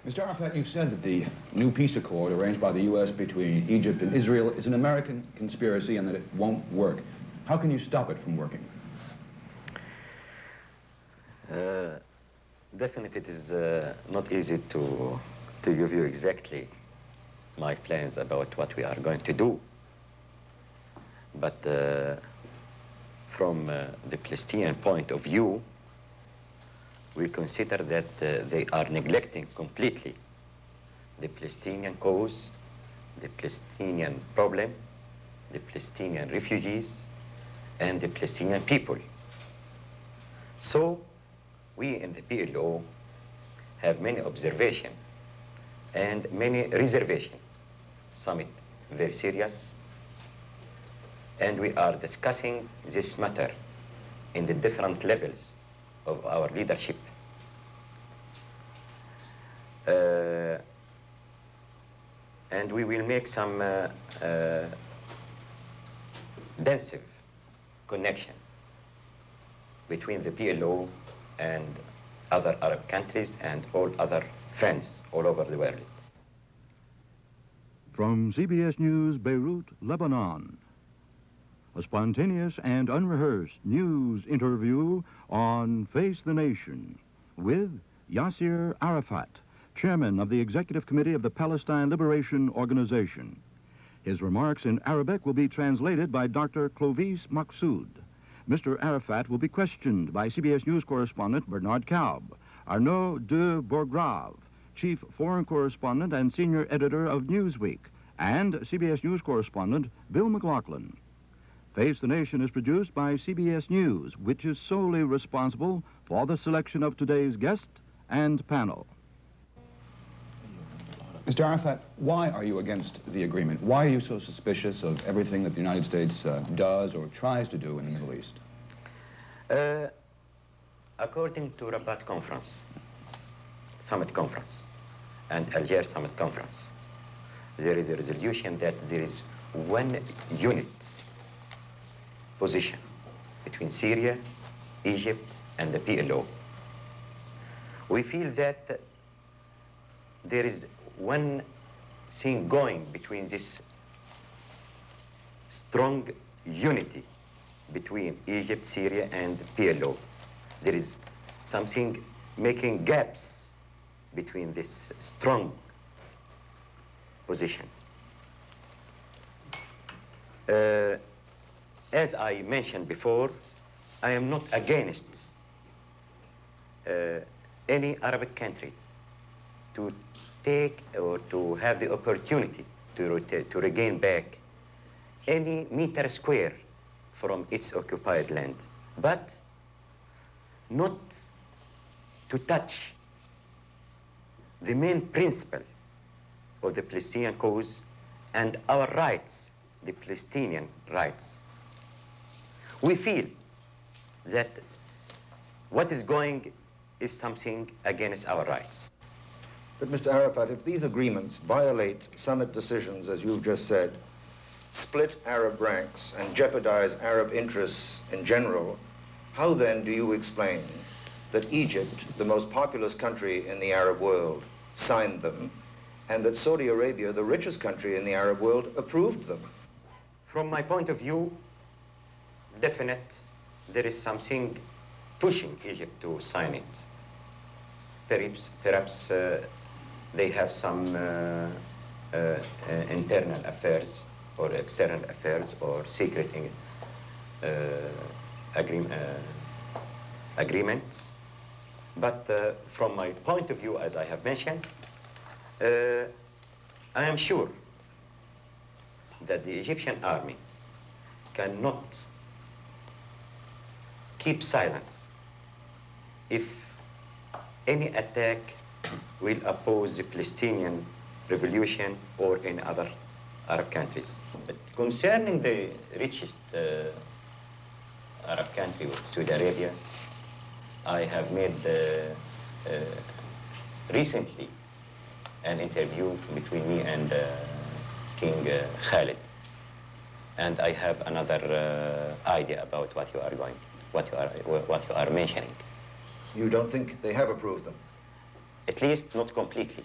Mr. Arafat, you've said that the new peace accord arranged by the U.S. between Egypt and Israel is an American conspiracy and that it won't work. How can you stop it from working? Definitely it is not easy to give you exactly my plans about what we are going to do. But from the Palestinian point of view, we consider that they are neglecting completely the Palestinian cause, the Palestinian problem, the Palestinian refugees, and the Palestinian people. So we in the PLO have many observations and many reservations, some very serious, and we are discussing this matter in the different levels of our leadership. And we will make some densive connection between the PLO and other Arab countries and all other friends all over the world. From CBS News, Beirut, Lebanon. A spontaneous and unrehearsed news interview on Face the Nation with Yasser Arafat, chairman of the Executive Committee of the Palestine Liberation Organization. His remarks in Arabic will be translated by Dr. Clovis Maksoud. Mr. Arafat will be questioned by CBS News correspondent Bernard Kaub, Arnaud de Bourgrave, chief foreign correspondent and senior editor of Newsweek, and CBS News correspondent Bill McLaughlin. Face the Nation is produced by CBS News, which is solely responsible for the selection of today's guest and panel. Mr. Arafat, why are you against the agreement? Why are you so suspicious of everything that the United States does or tries to do in the Middle East? According to Rabat Conference, Summit Conference, and Algiers Summit Conference, there is a resolution that there is one unit position between Syria, Egypt, and the PLO. We feel that there is one thing going between this strong unity between Egypt, Syria, and PLO. There is something making gaps between this strong position. As I mentioned before, I am not against any Arabic country to take or to have the opportunity to regain back any meter square from its occupied land, but not to touch the main principle of the Palestinian cause and our rights, the Palestinian rights. We feel that what is going is something against our rights. But Mr. Arafat, if these agreements violate summit decisions, as you've just said, split Arab ranks and jeopardize Arab interests in general, how then do you explain that Egypt, the most populous country in the Arab world, signed them, and that Saudi Arabia, the richest country in the Arab world, approved them? From my point of view, definite, there is something pushing Egypt to sign it. Perhaps they have some internal affairs or external affairs or secret agreements. But from my point of view, as I have mentioned, I am sure that the Egyptian army cannot keep silence if any attack will oppose the Palestinian revolution or in other Arab countries. But concerning the richest Arab country, Saudi Arabia, I have made recently an interview between me and King Khalid, and I have another idea about what you are mentioning. You don't think they have approved them? At least not completely.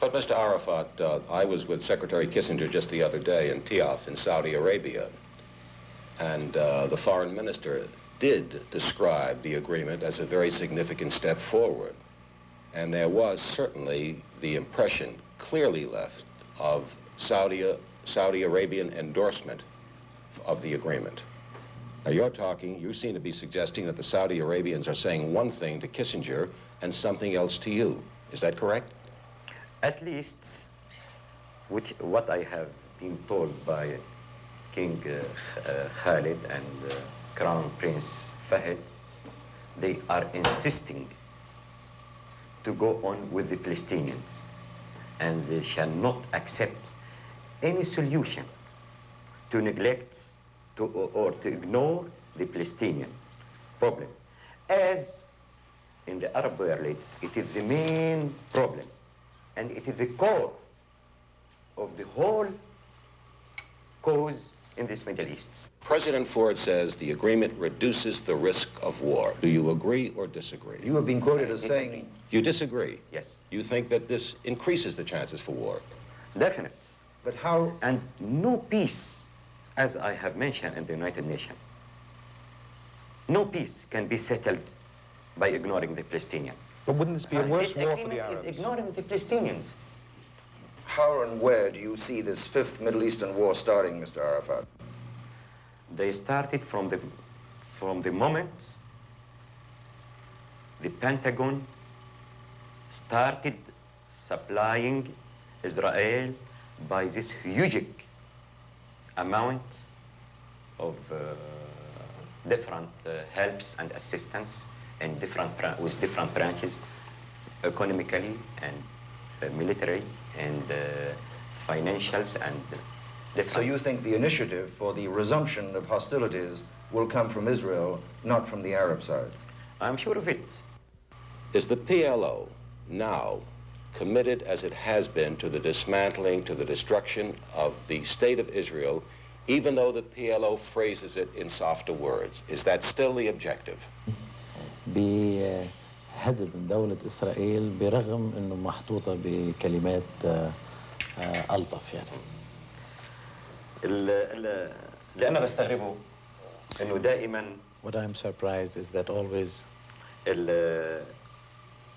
But, Mr. Arafat, I was with Secretary Kissinger just the other day in Tiaf in Saudi Arabia, and the foreign minister did describe the agreement as a very significant step forward. And there was certainly the impression clearly left of Saudi Arabian endorsement of the agreement. Now, you seem to be suggesting that the Saudi Arabians are saying one thing to Kissinger and something else to you. Is that correct? At least, what I have been told by King Khalid and Crown Prince Fahd, they are insisting to go on with the Palestinians, and they shall not accept any solution to neglect or to ignore the Palestinian problem. As in the Arab world, it is the main problem, and it is the core of the whole cause in this Middle East. President Ford says the agreement reduces the risk of war. Do you agree or disagree? You have been quoted as saying... You disagree? Yes. You think that this increases the chances for war? Definite. But how... And no peace, as I have mentioned in the United Nations, no peace can be settled by ignoring the Palestinians. But wouldn't this be a worse This war for agreement the Arabs? is ignoring the Palestinians. How and where do you see this fifth Middle Eastern war starting, Mr. Arafat? They started from the moment the Pentagon started supplying Israel by this huge amount of different helps and assistance in with different branches, economically and military and financials and different. So you think the initiative for the resumption of hostilities will come from Israel, not from the Arab side? I'm sure of it. Is the PLO now committed as it has been to the dismantling, to the destruction of the state of Israel, even though the PLO phrases it in softer words? Is that still the objective? بهدف من دولة إسرائيل برغم إنه محطوطة بكلمات ألطف يعني. اللي أنا بستغربه إنه دائما What I'm surprised is that always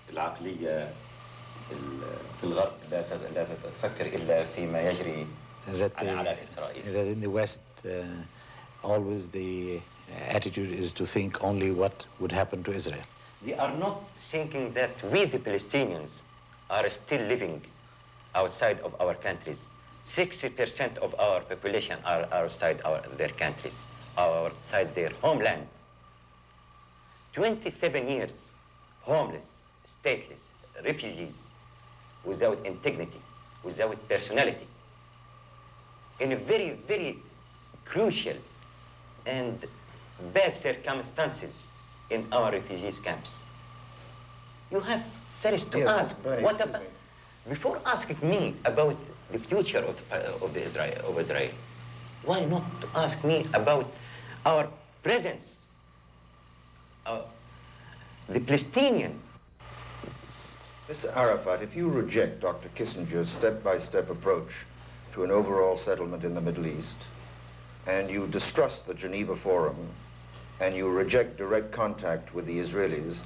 العقلية في الغرب لا تفكر إلا فيما يجري على إسرائيل. that in the West always the attitude is to think only what would happen to Israel. They are not thinking that we, the Palestinians, are still living outside of our countries. 60% of our population are outside their countries, outside their homeland. 27 years, homeless, stateless, refugees, without integrity, without personality, in a very, very crucial and bad circumstances in our refugees camps. You have first to ask, what about, before asking me about the future of Israel, why not to ask me about our presence, the Palestinian? Mr. Arafat, if you reject Dr. Kissinger's step-by-step approach to an overall settlement in the Middle East, and you distrust the Geneva Forum, and you reject direct contact with the Israelis,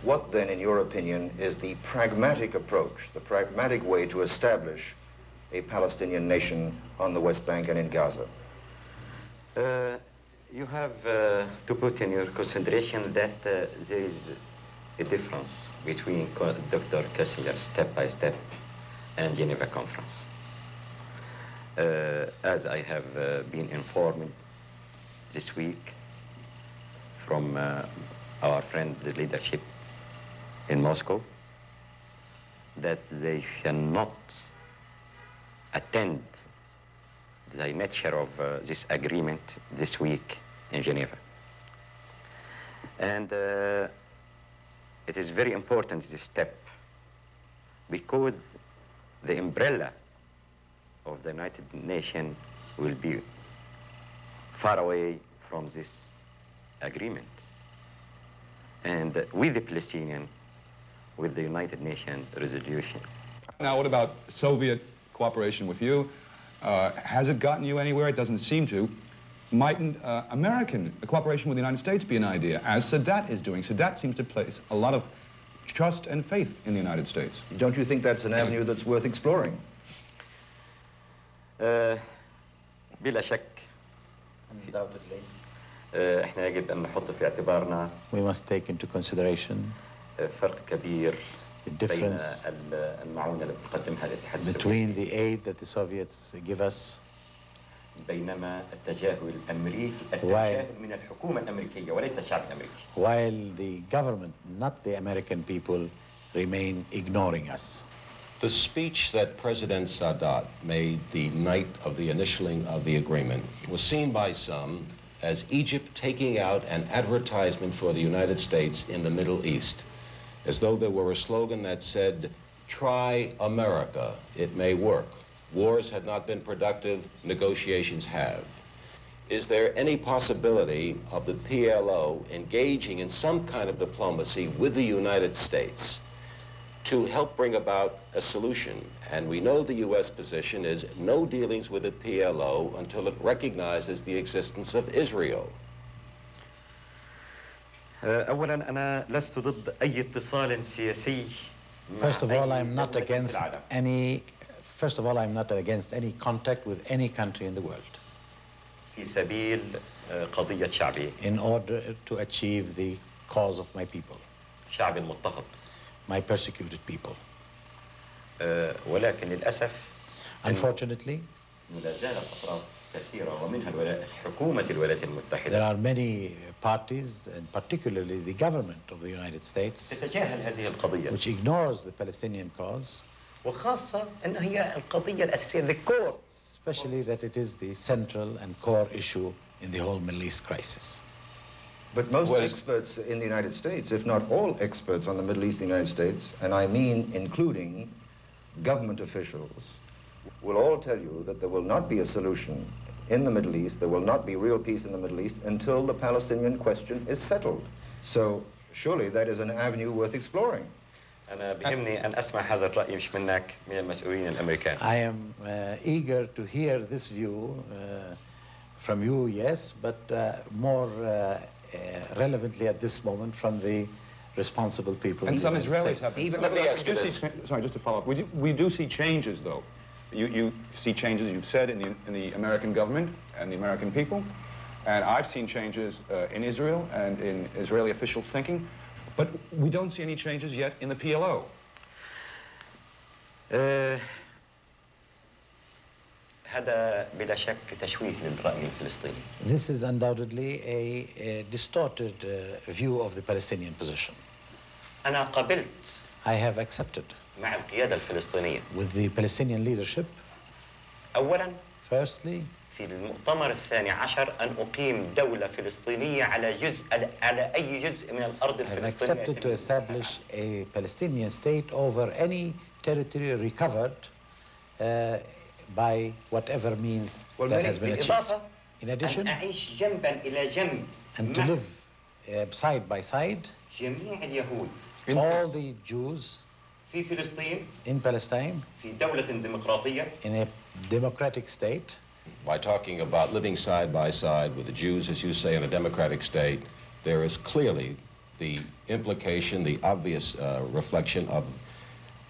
what then, in your opinion, is the pragmatic approach, the pragmatic way to establish a Palestinian nation on the West Bank and in Gaza? You have to put in your consideration that there is a difference between Dr. Kissinger's step-by-step and Geneva Conference. As I have been informed this week from our friend, the leadership in Moscow, that they cannot attend the nature of this agreement this week in Geneva. And it is very important, this step, because the umbrella of the United Nations will be far away from this agreement. And with the Palestinian, with the United Nations resolution. Now, what about Soviet cooperation with you? Has it gotten you anywhere? It doesn't seem to. Mightn't American cooperation with the United States be an idea, as Sadat is doing? Sadat seems to place a lot of trust and faith in the United States. Don't you think that's an avenue that's worth exploring? بلا شك. Undoubtedly. احنا يجب ان نحط في اعتبارنا We must take into consideration فرق كبير the بين difference المعونة التي تقدمها الاتحاد between السوفيتي the aid that the Soviets give us بينما التجاهل الامريكي التجاهل من الحكومة الامريكية وليس الشعب الامريكي. while the government, not the American people, remain ignoring us. The speech that President Sadat made the night of the initialing of the agreement was seen by some as Egypt taking out an advertisement for the United States in the Middle East, as though there were a slogan that said, "Try America, it may work. Wars had not been productive, negotiations have." Is there any possibility of the PLO engaging in some kind of diplomacy with the United States to help bring about a solution? And we know the U.S. position is no dealings with the PLO until it recognizes the existence of Israel. اولا انا لست ضد اي اتصال سياسي. First of all, I'm not against any contact with any country in the world في سبيل قضية شعبي. in order to achieve the cause of my people, شعب المضطهد. my persecuted people. ولكن للأسف Unfortunately, لا زالت أطراف كثيرة ومنها حكومة الولايات there المتحدة are many parties, and particularly the government of the United States, تتجاهل هذه القضية. which ignores the Palestinian cause, وخاصة أن هي القضية الأساسية the core. especially that it is the central and core issue in the whole Middle East crisis. But most Well, experts in the United States, if not all experts on the Middle East in the United States, and I mean including government officials, will all tell you that there will not be a solution in the Middle East, there will not be real peace in the Middle East until the Palestinian question is settled. So surely that is an avenue worth exploring. أنا بهمني أن أسمع هذا الرأي مش منك من المسؤولين الأمريكان. I am eager to hear this view from you, yes, but more relevantly at this moment from the responsible people. And in some the United Israelis States. have... Even Let me let me ask you this. Sorry, just to follow up. We do see changes, though. You see changes, you've said, in the American government and the American people. And I've seen changes in Israel and in Israeli official thinking. But we don't see any changes yet in the PLO. هذا بلا شك تشويه للرأي الفلسطيني. This is undoubtedly a distorted view of the Palestinian position. أنا قبلت I have accepted مع القيادة الفلسطينية. with the Palestinian leadership, أولا firstly, في المؤتمر الثاني عشر أن أقيم دولة فلسطينية على أي جزء من الأرض I have الفلسطينية. accepted to establish a Palestinian state over any territory recovered by whatever means that has been achieved. بالإضافة In addition, أن أعيش جنبا إلى جنب and to مع live side by side, جميع اليهود all the Jews في فلسطين in Palestine في دولة ديمقراطية. in a democratic state. By talking about living side by side with the Jews, as you say, in a democratic state, there is clearly the implication, the obvious reflection of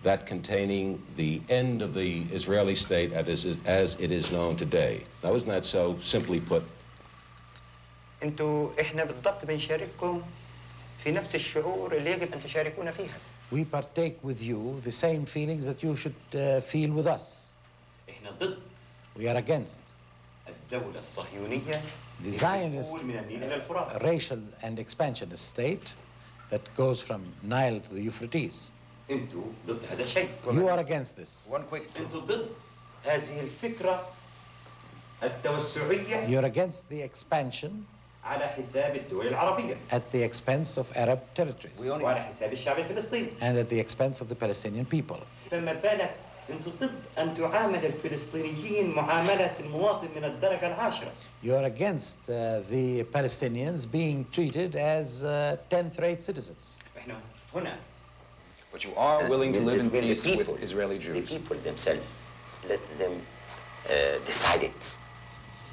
that containing the end of the Israeli state as it is known today. Now, isn't that so, simply put? إحنا بالضبط بنشارككم في نفس الشعور اللي يجب أن تشاركونا فيها. We partake with you the same feelings that you should feel with us. إحنا ضد We are against الدولة الصهيونية the Zionist من النيل إلى الفرات. racial and expansionist state that goes from Nile to the Euphrates. أنتوا ضد هذا الشيء. You are against this. One quick... أنتوا ضد هذه الفكرة التوسعية You're against the expansion على حساب الدول العربية at the expense of Arab territories وعلى حساب الشعب الفلسطيني. and at the expense of the Palestinian people. فما بالك أنتوا ضد أن تعامل الفلسطينيين معاملة المواطن من الدرجة العاشرة. You're against the Palestinians being treated as 10th-rate citizens. إحنا هنا But you are willing to live in When the peace people- with Israeli Jews. The people themselves, let them decide it.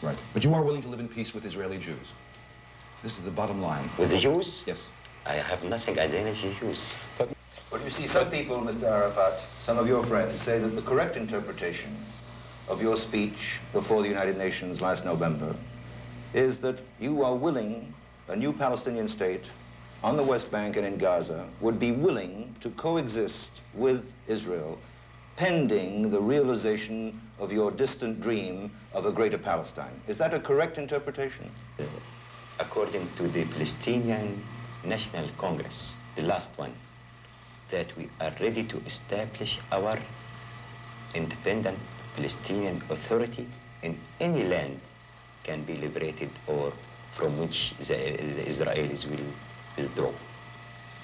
Right. But you are willing to live in peace with Israeli Jews. This is the bottom line. With the Jews, Yes. I have nothing against the Jews. But you see, some people, Mr. Arafat, some of your friends, say that the correct interpretation of your speech before the United Nations last November is that you are willing, a new Palestinian state on the West Bank and in Gaza, would be willing to coexist with Israel pending the realization of your distant dream of a greater Palestine. Is that a correct interpretation? According to the Palestinian National Congress, the last one, that we are ready to establish our independent Palestinian authority in any land can be liberated or from which the Israelis will withdraw.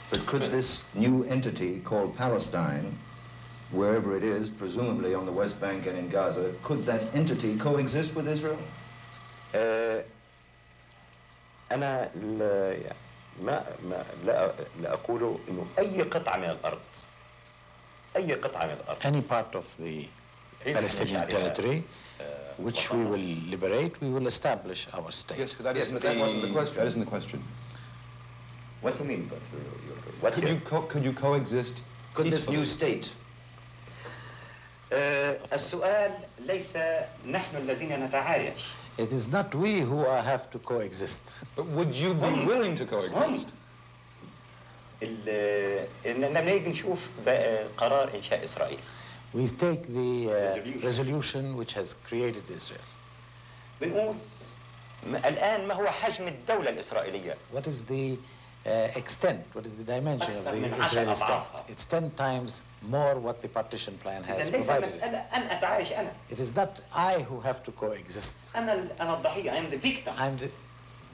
But could this new entity called Palestine, wherever it is, presumably on the West Bank and in Gaza, could that entity coexist with Israel? أنا لا أقول إنه أي قطعة من الأرض Any part of the Palestinian territory which we will liberate, we will establish our state. Yes, that Yes, isn't but that wasn't the question. That isn't the question. What do you mean? What Could you coexist Could this peacefully? new state? السؤال ليس نحن الذين نتعايش. It is not we who have to coexist. But would you be willing to coexist? إننا نريد نشوف قرار إنشاء إسرائيل. We take the resolution which has created Israel. بنقول الآن ما هو حجم الدولة الإسرائيلية؟ What is the extent, what is the dimension of أكثر the من 10 Israeli أضعافها. state? It's 10 times more what the partition plan has إذا ليس provided. مسألة أن أتعايش أنا. It is not I who have to coexist. أنا الضحية. I am the victim. I'm the,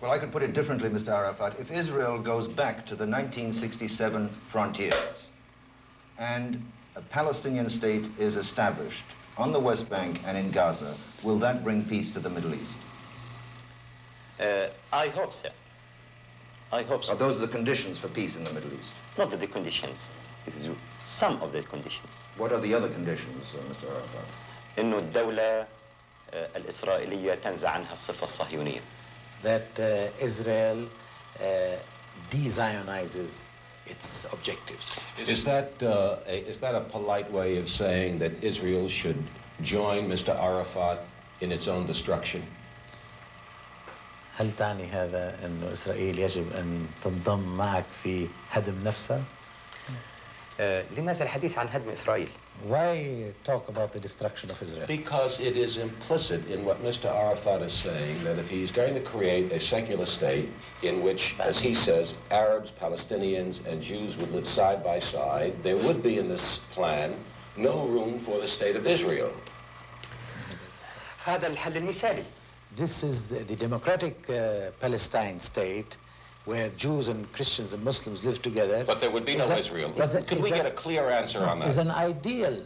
Well, I could put it differently, Mr. Arafat. If Israel goes back to the 1967 frontiers and a Palestinian state is established on the West Bank and in Gaza, will that bring peace to the Middle East? I hope so. I hope so. Are those the conditions for peace in the Middle East? Not the conditions. It is some of the conditions. What are the other conditions, Mr. Arafat? إنه الدولة الإسرائيلية تنزع عنها الصفة الصهيونية. that Israel de-Zionizes its objectives. Is that a polite way of saying that Israel should join Mr. Arafat in its own destruction? هل تعني هذا أن إسرائيل يجب أن تنضم معك في هدم نفسها؟ لماذا الحديث عن هدم إسرائيل؟ Why talk about the destruction of Israel? Because it is implicit in what Mr. Arafat is saying that if he's going to create a secular state in which, as he says, Arabs, Palestinians, and Jews would live side by side, there would be in this plan no room for the state of Israel. هذا الحل المثالي. This is the democratic Palestine state where Jews and Christians and Muslims live together. But there would be no Israel. Could we get a clear answer on Is that? an ideal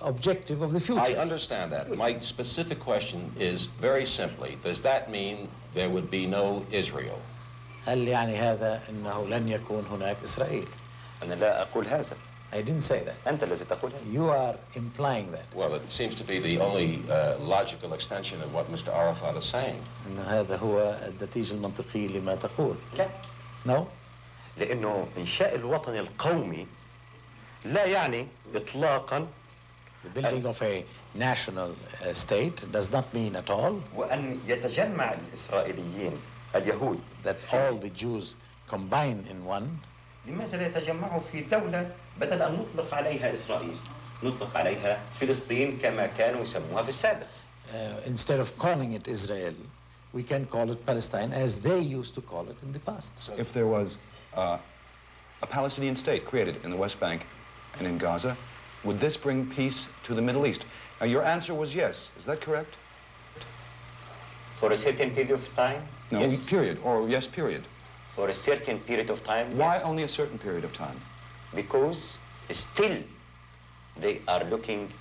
objective of the future. I understand that. My specific question is very simply, does that mean there would be no Israel? هل يعني هذا أنه لن يكون هناك إسرائيل؟ أنا لا أقول هذا. I didn't say that. أنت الذي تقول هذا. You are implying that. Well, it seems to be the only logical extension of what Mr. Arafat is saying. أن هذا هو النتيجة المنطقية لما تقول. لا. No? لأنه إنشاء الوطن القومي لا يعني إطلاقا The building of a national state does not mean at all وأن يتجمع الإسرائيليين اليهود that all the Jews combine in one. لماذا لا يتجمعوا في دولة بدل أن نطلق عليها إسرائيل نطلق عليها فلسطين كما كانوا يسموها في السابق. Instead of calling it Israel, we can call it Palestine as they used to call it in the past. If there was a Palestinian state created in the West Bank and in Gaza, would this bring peace to the Middle East? Now, your answer was yes. Is that correct? For a certain period of time? No, Yes. period, or yes, period. For a certain period of time? Why Yes. only a certain period of time? Because still they are looking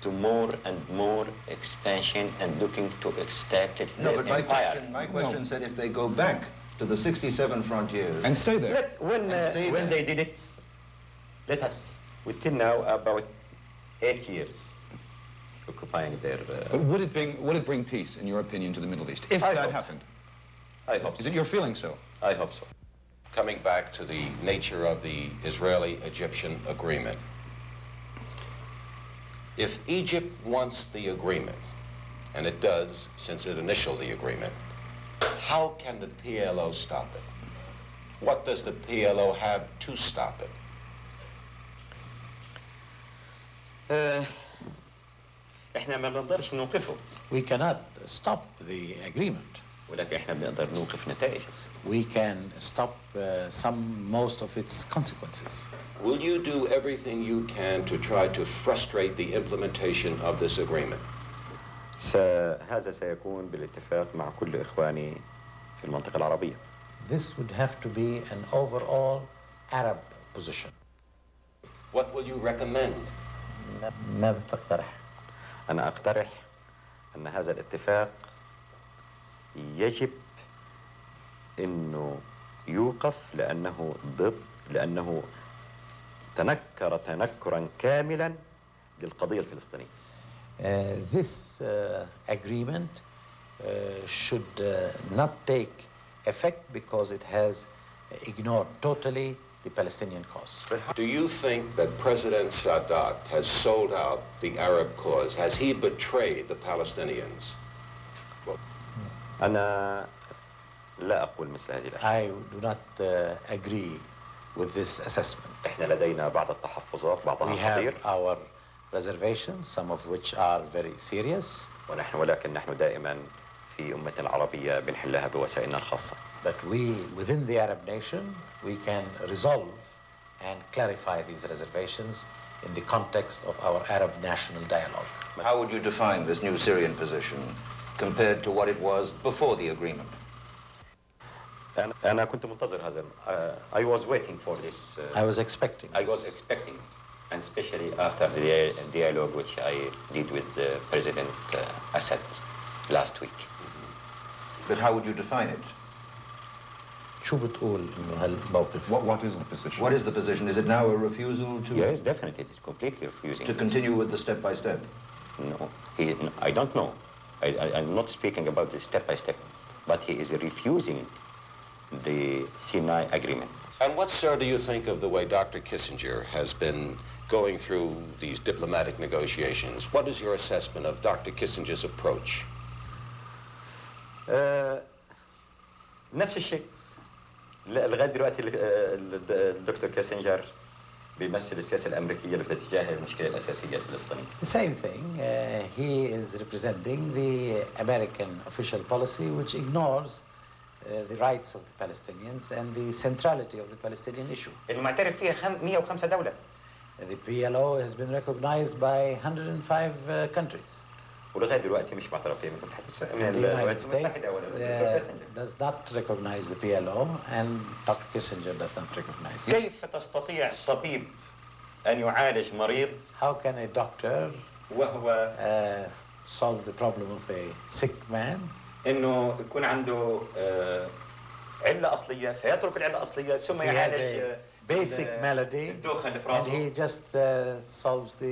to more and more expansion and looking to establish No, their but my empire. question said if they go back to the 67 frontiers. And stay there. When And stay they there. did it, Let us, we till now about 8 years occupying their... But would it bring peace, in your opinion, to the Middle East, if that happened? I hope so. Is it your feeling so? I hope so. Coming back to the nature of the Israeli-Egyptian agreement, if Egypt wants the agreement, and it does since it initialed the agreement, how can the PLO stop it? What does the PLO have to stop it? احنا ما بنقدرش نوقفه. We cannot stop the agreement. ولكن احنا بنقدر نوقف نتائجه. We can stop most of its consequences. Will you do everything you can to try to frustrate the implementation of this agreement? هذا سيكون بالاتفاق مع كل إخواني في المنطقة العربية. This would have to be an overall Arab position. What will you recommend? ماذا تقترح؟ أنا أقترح أن هذا الاتفاق يجب أنه يوقف لأنه تنكر تنكرا كاملا للقضية الفلسطينية. This agreement should not take effect because it has ignored totally the Palestinian cause. Do you think that President Sadat has sold out the Arab cause? Has he betrayed the Palestinians? أنا لا أقول مثل هذه الأشياء. I do not agree with this assessment. إحنا لدينا بعض التحفظات بعضها We have خطير. our reservations, some of which are very serious. ولكن نحن دائما في أمتنا العربية بنحلها بوسائلنا الخاصة. But we, within the Arab nation, we can resolve and clarify these reservations in the context of our Arab national dialogue. How would you define this new Syrian position compared to what it was before the agreement? أنا كنت منتظر هذا. I was waiting for this. I was expecting I this. was expecting, and especially after the dialogue which I did with President Assad last week. But how would you define it? شو بتقول إنه هالموقف؟ What is the position? What is the position? Is it now a refusal to... Yes, definitely, it is completely refusing. To continue with the step-by-step? No, I don't know. I'm not speaking about the step-by-step, but he is refusing the Sinai agreement. And what, sir, do you think of the way Dr. Kissinger has been going through these diplomatic negotiations? What is your assessment of Dr. Kissinger's approach? نفس الشيء. لغاية دلوقتي الدكتور كيسنجر بيمثل السياسة الأمريكية في اتجاه المشكلة الأساسية الفلسطينية. The same thing. He is representing the American official policy, which ignores the rights of the Palestinians and the centrality of the Palestinian issue. المعترف فيها 105 دولة. The PLO has been recognized by 105 countries. ولغاية دلوقتي مش معترف فيها من The United States المتحدة does not recognize the PLO, and Dr. Kissinger does not recognize it. كيف تستطيع طبيب أن يعالج مريض How can a doctor وهو solve the problem of a sick man? إنه يكون عنده علة أصلية فيترك العلة الأصلية ثم He has يعالج a basic malady, الدوخة اللي في and he راسه just solves the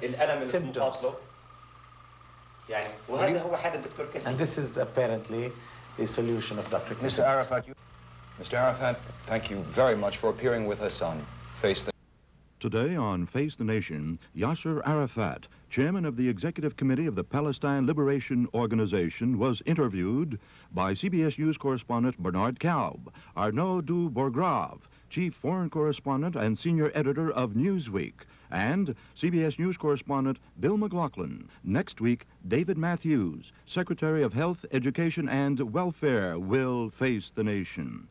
الألم اللي في symptoms. مفاصله يعني وهذا هو حال الدكتور And كيسنجر. this is apparently the solution of Dr. Mr. Kissinger. Arafat, Mr. Arafat, thank you very much for appearing with us on Face the... Today on Face the Nation, Yasser Arafat, chairman of the Executive Committee of the Palestine Liberation Organization, was interviewed by CBS News correspondent Bernard Kalb, Arnaud du Bourgrave, chief foreign correspondent and senior editor of Newsweek, and CBS News correspondent Bill McLaughlin. Next week, David Matthews, Secretary of Health, Education, and Welfare, will face the nation.